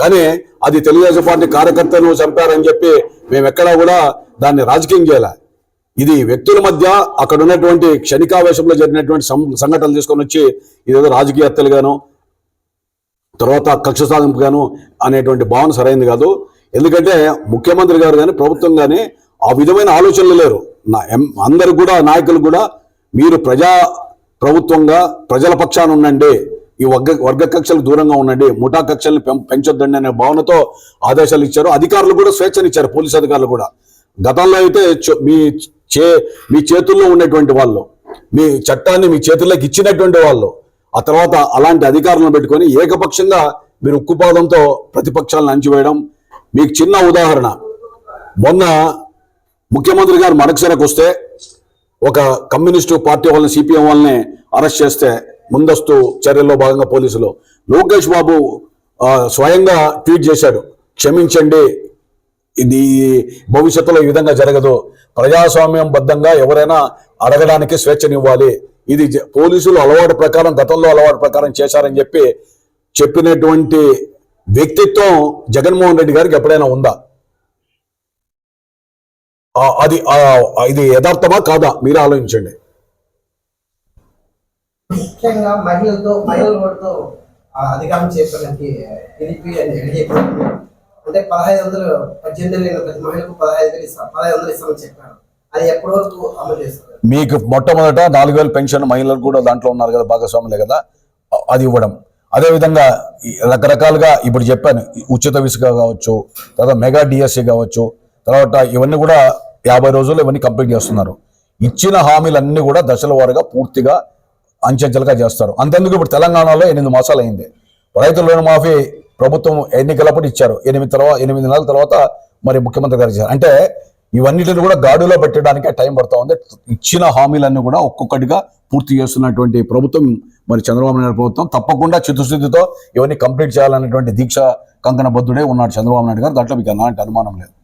కానీ అది తెలుగుదేశం పార్టీ కార్యకర్తను చంపారని చెప్పి మేము ఎక్కడా కూడా దాన్ని రాజకీయం చేయాలి. ఇది వ్యక్తుల మధ్య అక్కడ ఉన్నటువంటి క్షణికావేశంలో జరిగినటువంటి సంఘటనలు తీసుకొని వచ్చి ఇదేదో రాజకీయ హత్యలుగాను తర్వాత కక్ష సాధింపుగాను అనేటువంటి భావన సరైనది కాదు. ఎందుకంటే ముఖ్యమంత్రి గారు కానీ ప్రభుత్వం కానీ ఆ విధమైన ఆలోచనలు లేరు. అందరు కూడా నాయకులు కూడా మీరు ప్రభుత్వంగా ప్రజల పక్షాన ఉండండి, ఈ వర్గ కక్షలకు దూరంగా ఉండండి, ముఠా కక్షల్ని పెంచొద్దండి అనే భావనతో ఆదేశాలు ఇచ్చారు. అధికారులు కూడా స్వేచ్ఛనిచ్చారు, పోలీసు అధికారులు కూడా. గతంలో అయితే మీ చేతుల్లో ఉన్నటువంటి వాళ్ళు, మీ చట్టాన్ని మీ చేతుల్లోకి ఇచ్చినటువంటి వాళ్ళు, ఆ తర్వాత అలాంటి అధికారులను పెట్టుకొని ఏకపక్షంగా మీరు ఉక్కుపాదంతో ప్రతిపక్షాలను అణచివేయడం. మీకు చిన్న ఉదాహరణ, మొన్న ముఖ్యమంత్రి గారు మడకసిరకు వస్తే ఒక కమ్యూనిస్టు పార్టీ వాళ్ళని సిపిఎం వాళ్ళని అరెస్ట్ చేస్తే ముందస్తు చర్యల్లో భాగంగా పోలీసులు లోకేష్ బాబు స్వయంగా ట్వీట్ చేశాడు, క్షమించండి, ఇది భవిష్యత్తులో ఈ విధంగా జరగదు, ప్రజాస్వామ్యం బద్ధంగా ఎవరైనా అడగడానికి స్వేచ్ఛనివ్వాలి, ఇది పోలీసులు అలవాటు ప్రకారం గతంలో అలవాటు ప్రకారం చేశారని చెప్పినటువంటి వ్యక్తిత్వం జగన్మోహన్ రెడ్డి గారికి ఎప్పుడైనా ఉందా? ఇది యథార్థమా కాదా మీరు ఆలోచించండి. ముఖ్యంగా మహిళలతో అధికారం చేపడానికి అంటే 1518 ప్రతి మహిళకు 1500 ఇస్తామని చెప్పారు. అది ఎప్పటి వరకు అమలు చేస్తారు? మీకు మొట్టమొదట 4000 పెన్షన్ మహిళలు కూడా దాంట్లో ఉన్నారు కదా, భాగస్వాములే కదా, అది ఇవ్వడం. అదేవిధంగా రకరకాలుగా ఇప్పుడు చెప్పాను, ఉచిత ఇసుక కావచ్చు, తర్వాత మెగా డిఎస్సి కావచ్చు, తర్వాత ఇవన్నీ కూడా 50 రోజుల్లో ఇవన్నీ కంప్లీట్ చేస్తున్నారు. ఇచ్చిన హామీలన్నీ కూడా దశల వారీగా పూర్తిగా అంచెంచెలుగా చేస్తారు. అంతెందుకు ఇప్పుడు తెలంగాణలో 8 మాసాలు అయింది. రైతుల రుణమాఫీ ప్రభుత్వం ఎన్నికలప్పుడు ఇచ్చారు, 8 నెలల తర్వాత మరి ముఖ్యమంత్రి గారు ఇచ్చారు. అంటే ఇవన్నిటిని కూడా గాడిలో పెట్టడానికి టైం పడుతూ ఉంది. ఇచ్చిన హామీలన్నీ కూడా ఒక్కొక్కటిగా పూర్తి చేస్తున్నటువంటి ప్రభుత్వం మరి చంద్రబాబు నాయుడు ప్రభుత్వం. తప్పకుండా చిత్తశుద్ధితో ఇవన్నీ కంప్లీట్ చేయాలనేటువంటి దీక్ష కంకణ బద్దుడే ఉన్నాడు చంద్రబాబు నాయుడు గారు. దాంట్లో మీకు ఎలాంటి అనుమానం లేదు.